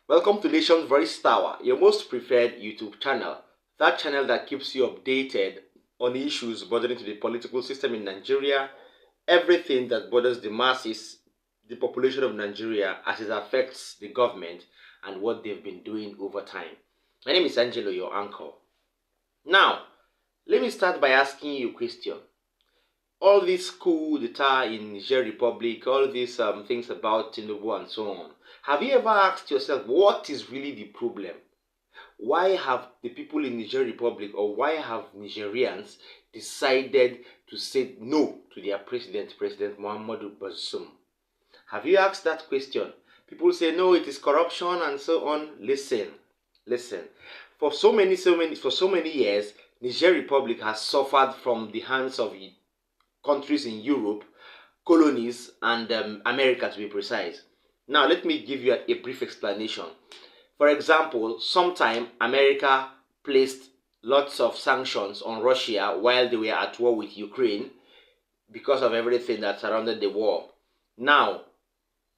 Welcome to Nation's Voice Tower, your most preferred YouTube channel. That channel that keeps you updated on issues bothering to the political system in Nigeria, everything that bothers the masses, the population of Nigeria as it affects the government and what they've been doing over time. My name is Angelo, your uncle. Now, let me start by asking you a question. All this coup d'etat in Niger Republic, all these things about Tinubu and so on. Have you ever asked yourself what is really the problem? Why have the people in Niger Republic, or why have Nigerians decided to say no to their president, President Muhammadu Bazoum? Have you asked that question? People say no, it is corruption and so on. Listen. For so many years, Niger Republic has suffered from the hands of countries in Europe, colonies, and America to be precise. Now, let me give you a brief explanation. For example, sometime America placed lots of sanctions on Russia while they were at war with Ukraine because of everything that surrounded the war. Now,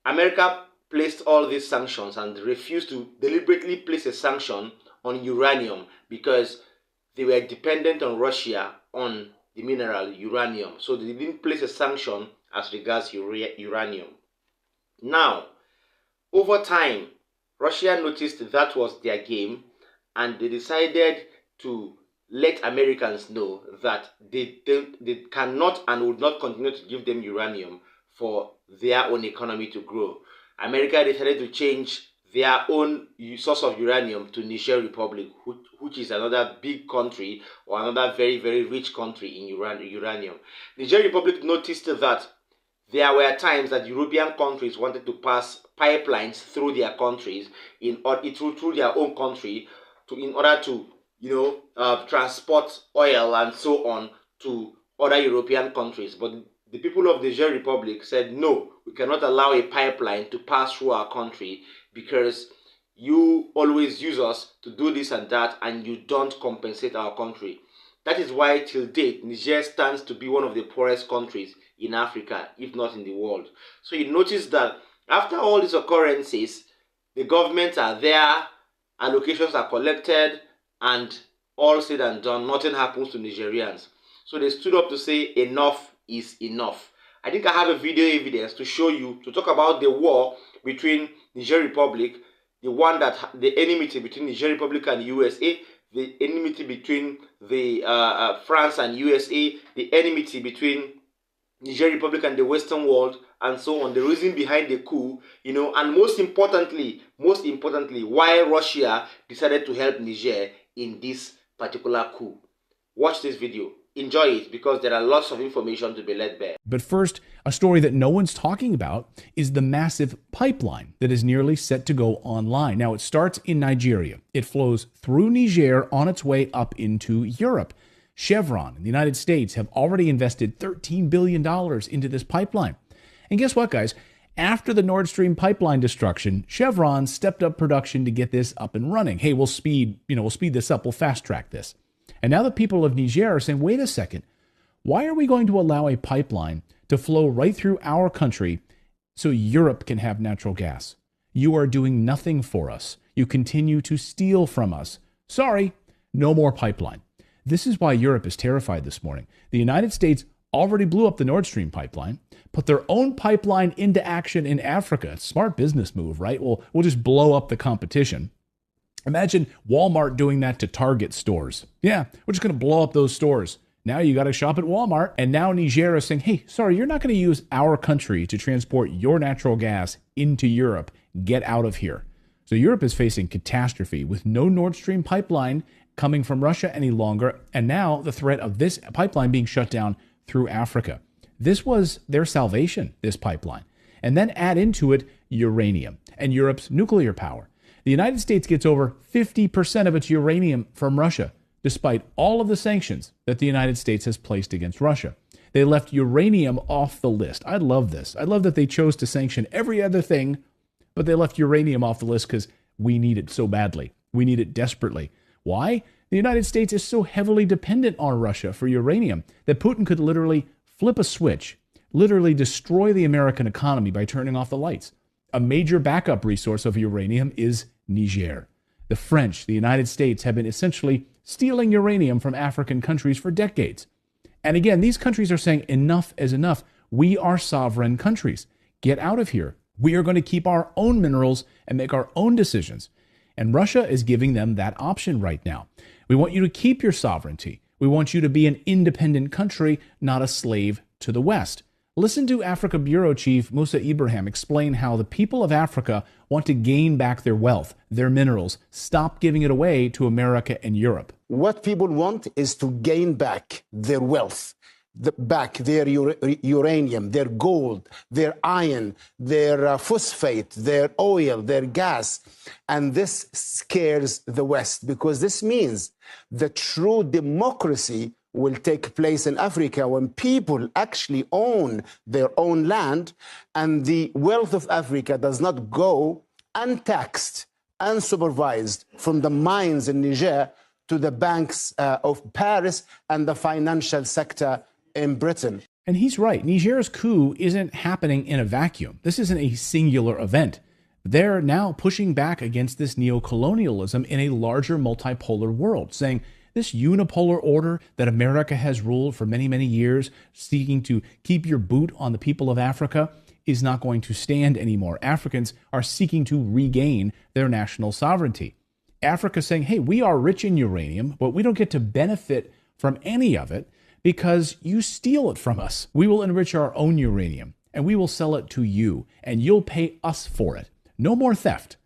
America placed all these sanctions and refused to deliberately place a sanction on uranium because they were dependent on Russia on the mineral uranium. So they didn't place a sanction as regards uranium. Now, over time, Russia noticed that was their game and they decided to let Americans know that they cannot and would not continue to give them uranium for their own economy to grow. America decided to change their own source of uranium to Niger Republic, which is another big country or another very, very rich country in uranium. Niger Republic noticed that there were times that European countries wanted to pass pipelines through their countries through their own country in order to transport oil and so on to other European countries. But the people of the Niger Republic said, no, we cannot allow a pipeline to pass through our country because you always use us to do this and that and you don't compensate our country. That is why till date, Niger stands to be one of the poorest countries in Africa, if not in the world. So you notice that after all these occurrences, the governments are there, allocations are collected, and all said and done, nothing happens to Nigerians. So they stood up to say enough is enough. I think I have a video evidence to show you, to talk about the war between Niger Republic, the enmity between Niger Republic and USA, the enmity between the France and USA, the enmity between Niger Republic and the Western world, and so on, the reason behind the coup, and most importantly, why Russia decided to help Niger in this particular coup. Watch this video. Enjoy it because there are lots of information to be laid bare. But first, a story that no one's talking about is the massive pipeline that is nearly set to go online. Now, it starts in Nigeria. It flows through Niger on its way up into Europe. Chevron in the United States have already invested $13 billion into this pipeline. And guess what, guys? After the Nord Stream pipeline destruction, Chevron stepped up production to get this up and running. Hey, we'll speed this up. We'll fast track this. And now the people of Niger are saying, wait a second, why are we going to allow a pipeline to flow right through our country so Europe can have natural gas? You are doing nothing for us. You continue to steal from us. Sorry, no more pipeline. This is why Europe is terrified this morning. The United States already blew up the Nord Stream pipeline, put their own pipeline into action in Africa. It's a smart business move, right? We'll just blow up the competition. Imagine Walmart doing that to Target stores. Yeah, we're just going to blow up those stores. Now you got to shop at Walmart. And now Niger is saying, hey, sorry, you're not going to use our country to transport your natural gas into Europe. Get out of here. So Europe is facing catastrophe with no Nord Stream pipeline coming from Russia any longer. And now the threat of this pipeline being shut down through Africa. This was their salvation, this pipeline. And then add into it uranium and Europe's nuclear power. The United States gets over 50% of its uranium from Russia, despite all of the sanctions that the United States has placed against Russia. They left uranium off the list. I love this. I love that they chose to sanction every other thing, but they left uranium off the list because we need it so badly. We need it desperately. Why? The United States is so heavily dependent on Russia for uranium that Putin could literally flip a switch, literally destroy the American economy by turning off the lights. A major backup resource of uranium is Niger. The French, the United States, have been essentially stealing uranium from African countries for decades. And again, these countries are saying enough is enough. We are sovereign countries. Get out of here. We are going to keep our own minerals and make our own decisions. And Russia is giving them that option right now. We want you to keep your sovereignty. We want you to be an independent country, not a slave to the West. Listen to Africa Bureau Chief Musa Ibrahim explain how the people of Africa want to gain back their wealth, their minerals, stop giving it away to America and Europe. What people want is to gain back their wealth, back their uranium, their gold, their iron, their phosphate, their oil, their gas. And this scares the West because this means the true democracy will take place in Africa when people actually own their own land and the wealth of Africa does not go untaxed, unsupervised from the mines in Niger to the banks of Paris and the financial sector in Britain. And he's right. Niger's coup isn't happening in a vacuum. This isn't a singular event. They're now pushing back against this neocolonialism in a larger multipolar world, saying this unipolar order that America has ruled for many, many years, seeking to keep your boot on the people of Africa, is not going to stand anymore. Africans are seeking to regain their national sovereignty. Africa saying, hey, we are rich in uranium, but we don't get to benefit from any of it because you steal it from us. We will enrich our own uranium and we will sell it to you and you'll pay us for it. No more theft.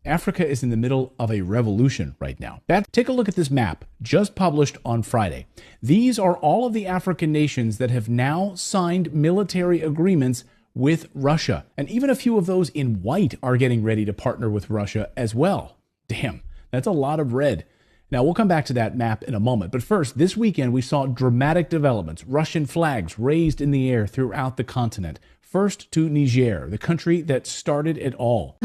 Africa is in the middle of a revolution right now. Take a look at this map just published on Friday. These are all of the African nations that have now signed military agreements with Russia. And even a few of those in white are getting ready to partner with Russia as well. Damn, that's a lot of red. Now, we'll come back to that map in a moment. But first, this weekend, we saw dramatic developments. Russian flags raised in the air throughout the continent. First to Niger, the country that started it all.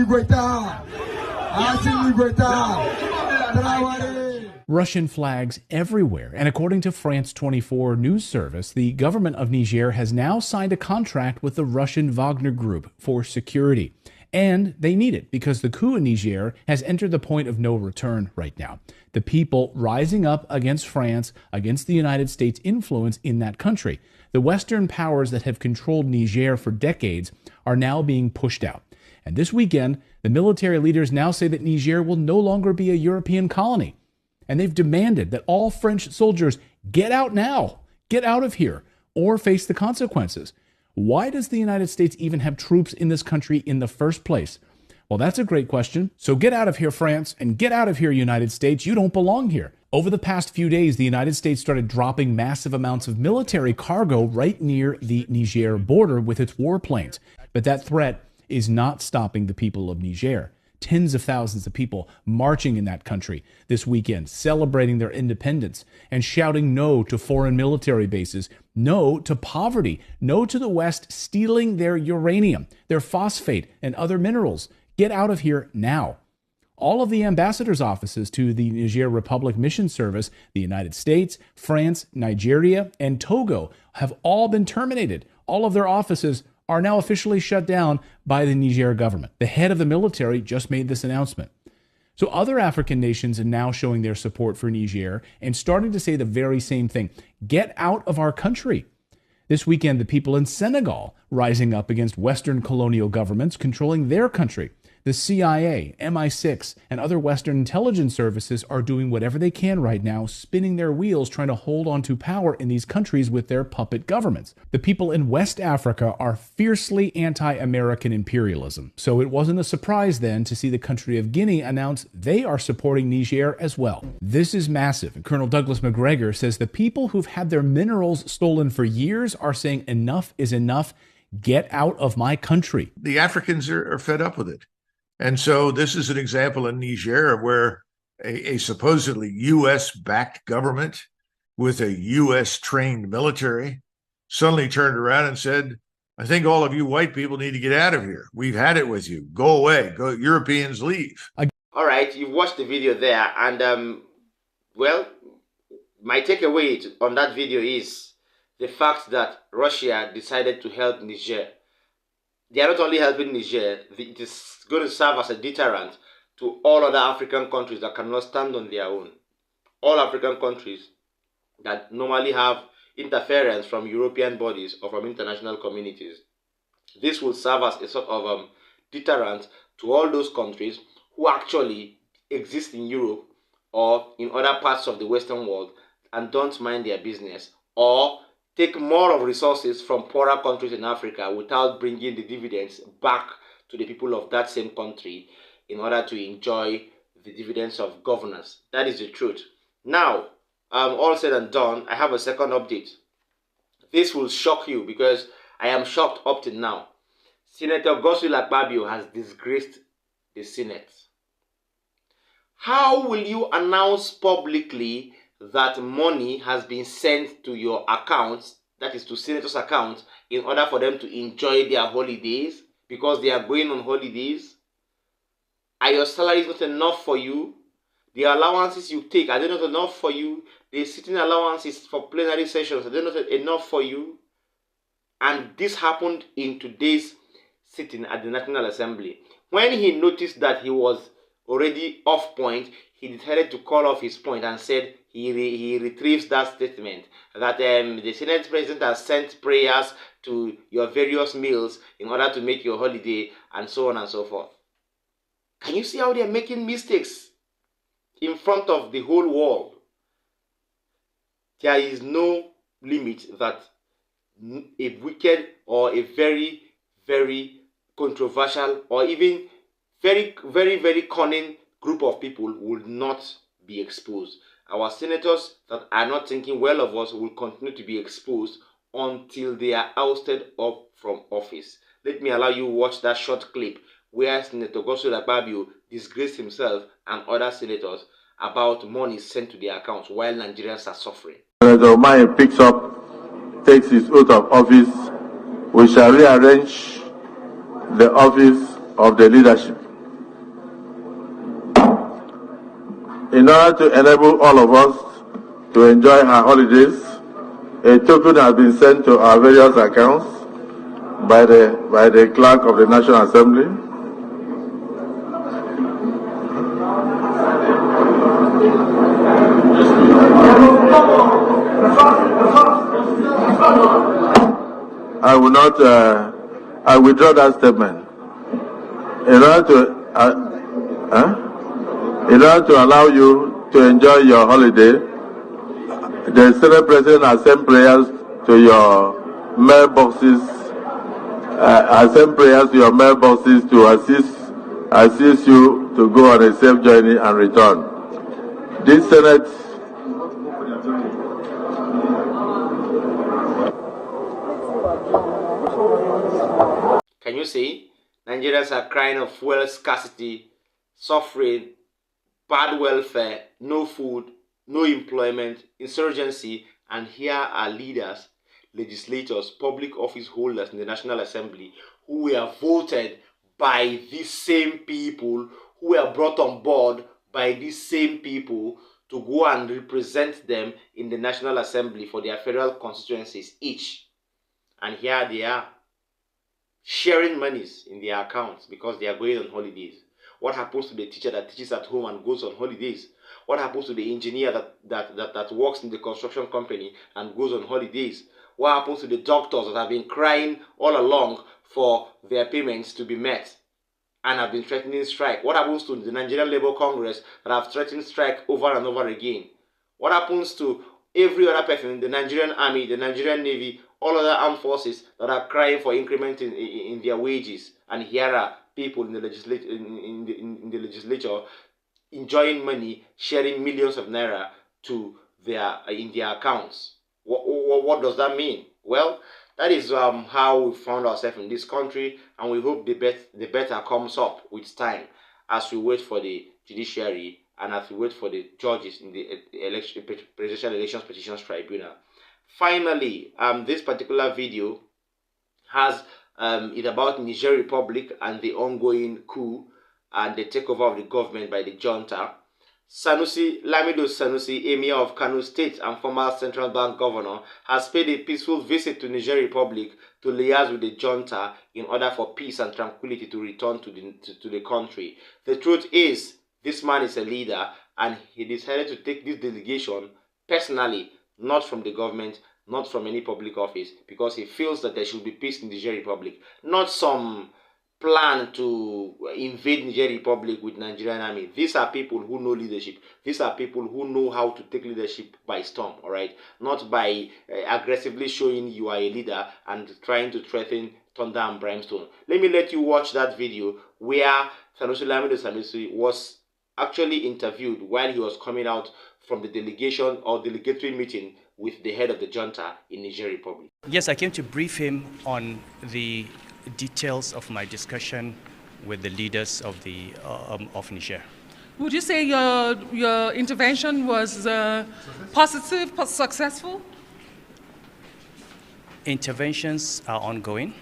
Russian flags everywhere. And according to France 24 news service, the government of Niger has now signed a contract with the Russian Wagner Group for security. And they need it because the coup in Niger has entered the point of no return right now. The people rising up against France, against the United States' influence in that country. The Western powers that have controlled Niger for decades are now being pushed out. And this weekend, the military leaders now say that Niger will no longer be a European colony. And they've demanded that all French soldiers get out now, get out of here, or face the consequences. Why does the United States even have troops in this country in the first place? Well, that's a great question. So get out of here, France, and get out of here, United States. You don't belong here. Over the past few days, the United States started dropping massive amounts of military cargo right near the Niger border with its warplanes. But that threat is not stopping the people of Niger. Tens of thousands of people marching in that country this weekend, celebrating their independence and shouting no to foreign military bases, no to poverty, no to the West stealing their uranium, their phosphate, and other minerals. Get out of here now. All of the ambassadors' offices to the Niger Republic Mission Service, the United States, France, Nigeria, and Togo have all been terminated. All of their offices are now officially shut down by the Niger government. The head of the military just made this announcement. So other African nations are now showing their support for Niger and starting to say the very same thing. Get out of our country. This weekend, the people in Senegal rising up against Western colonial governments controlling their country. The CIA, MI6, and other Western intelligence services are doing whatever they can right now, spinning their wheels, trying to hold on to power in these countries with their puppet governments. The people in West Africa are fiercely anti-American imperialism, so it wasn't a surprise then to see the country of Guinea announce they are supporting Niger as well. This is massive, and Colonel Douglas McGregor says the people who've had their minerals stolen for years are saying enough is enough. Get out of my country. The Africans are fed up with it. And so this is an example in Niger of where a supposedly U.S.-backed government with a U.S.-trained military suddenly turned around and said, I think all of you white people need to get out of here. We've had it with you. Go away. Go. Europeans leave. All right, you've watched the video there. And, well, my takeaway on that video is the fact that Russia decided to help Niger. They are not only helping Niger, it is going to serve as a deterrent to all other African countries that cannot stand on their own. All African countries that normally have interference from European bodies or from international communities. This will serve as a sort of deterrent to all those countries who actually exist in Europe or in other parts of the Western world and don't mind their business, or take more of resources from poorer countries in Africa without bringing the dividends back to the people of that same country in order to enjoy the dividends of governance. That is the truth. Now, all said and done, I have a second update. This will shock you because I am shocked up to now. Senator Godswill Akpabio has disgraced the Senate. How will you announce publicly that money has been sent to your accounts, that is to senators' accounts, in order for them to enjoy their holidays because they are going on holidays? Are your salaries not enough for you? The allowances you take, are they not enough for you? The sitting allowances for plenary sessions, are they not enough for you? And this happened in today's sitting at the National Assembly. When he noticed that he was already off point, he decided to call off his point and said he retrieves that statement that the Senate President has sent prayers to your various meals in order to make your holiday and so on and so forth. Can you see how they are making mistakes in front of the whole world? There is no limit that a wicked or a very, very controversial or even very, very, very cunning group of people will not be exposed. Our senators that are not thinking well of us will continue to be exposed until they are ousted up from office. Let me allow you to watch that short clip where Senator Godswill Akpabio disgraced himself and other senators about money sent to their accounts while Nigerians are suffering. Senator Umahi takes his oath of office, we shall rearrange the office of the leadership in order to enable all of us to enjoy our holidays. A token has been sent to our various accounts by the clerk of the National Assembly. I withdraw that statement. In order to allow you to enjoy your holiday, the Senate President has sent prayers to your mailboxes. Has sent prayers to your mailboxes to assist you to go on a safe journey and return. This Senate. Can you see? Nigerians are crying of fuel scarcity, suffering, bad welfare, no food, no employment, insurgency, and here are leaders, legislators, public office holders in the National Assembly who were voted by these same people, who were brought on board by these same people to go and represent them in the National Assembly for their federal constituencies each. And here they are, sharing monies in their accounts because they are going on holidays. What happens to the teacher that teaches at home and goes on holidays? What happens to the engineer that works in the construction company and goes on holidays? What happens to the doctors that have been crying all along for their payments to be met and have been threatening strike? What happens to the Nigerian Labour Congress that have threatened strike over and over again? What happens to every other person in the Nigerian Army, the Nigerian Navy, all other armed forces that are crying for increment in their wages? And here are people in the legislature enjoying money, sharing millions of naira to in their accounts. What does that mean? Well, that is how we found ourselves in this country, and we hope the better comes up with time as we wait for the judiciary and as we wait for the judges in the Presidential Elections Petitions Tribunal. Finally, this particular video has it about Niger Republic and the ongoing coup and the takeover of the government by the junta. Sanusi Lamido Sanusi, Emir of Kano State and former Central Bank Governor, has paid a peaceful visit to Niger Republic to liaise with the junta in order for peace and tranquility to return to the country. The truth is, this man is a leader and he decided to take this delegation personally, not from the government, not from any public office, because he feels that there should be peace in the Niger Republic, not some plan to invade Niger Republic with Nigerian army. These are people who know leadership. These are people who know how to take leadership by storm, all right? Not by aggressively showing you are a leader and trying to threaten thunder and brimstone. Let me let you watch that video where Sanusi Lamido Sanusi was actually interviewed while he was coming out from the delegation or delegatory meeting with the head of the junta in Niger Republic. Yes, I came to brief him on the details of my discussion with the leaders of Niger. Would you say your intervention was positive, successful? Interventions are ongoing,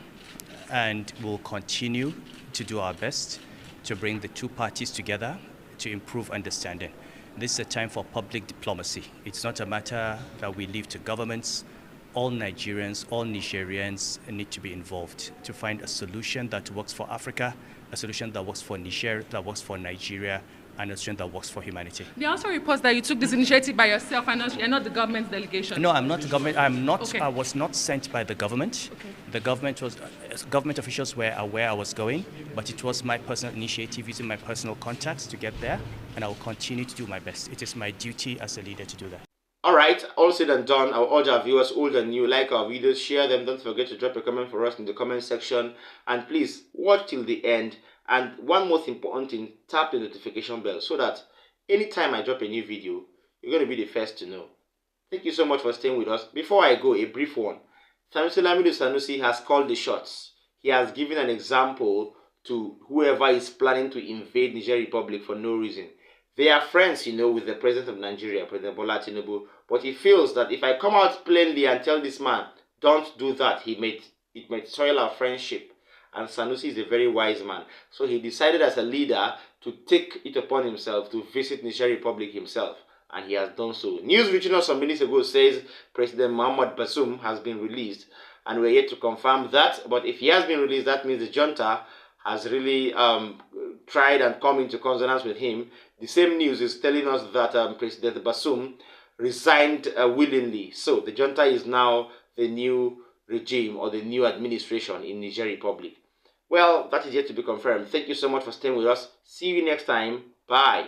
and we'll continue to do our best to bring the two parties together to improve understanding. This is a time for public diplomacy. It's not a matter that we leave to governments. All Nigerians, all Nigerians need to be involved to find a solution that works for Africa, a solution that works for Niger, that works for Nigeria, and a solution that works for humanity. There also reports that you took this initiative by yourself and you're not the government's delegation. No, I'm not the government. I'm not. Okay. I was not sent by the government. Okay. The government officials were aware I was going, but it was my personal initiative using my personal contacts to get there, and I will continue to do my best. It is my duty as a leader to do that. Alright, all said and done, I will urge our viewers, old and new, like our videos, share them, don't forget to drop a comment for us in the comment section, and please watch till the end. And one most important thing, tap the notification bell so that anytime I drop a new video, you're going to be the first to know. Thank you so much for staying with us. Before I go, a brief one. Sanusi Lamido Sanusi has called the shots. He has given an example to whoever is planning to invade Niger Republic for no reason. They are friends, you know, with the president of Nigeria, President Bola Tinubu. But he feels that if I come out plainly and tell this man, don't do that, it might soil our friendship. And Sanusi is a very wise man. So he decided as a leader to take it upon himself to visit Niger Republic himself. And he has done so. News reaching us some minutes ago says President Mohamed Bazoum has been released. And we're yet to confirm that. But if he has been released, that means the junta has really tried and come into consonance with him. The same news is telling us that President Bazoum resigned willingly. So the junta is now the new regime or the new administration in Niger Republic. Well, that is yet to be confirmed. Thank you so much for staying with us. See you next time. Bye.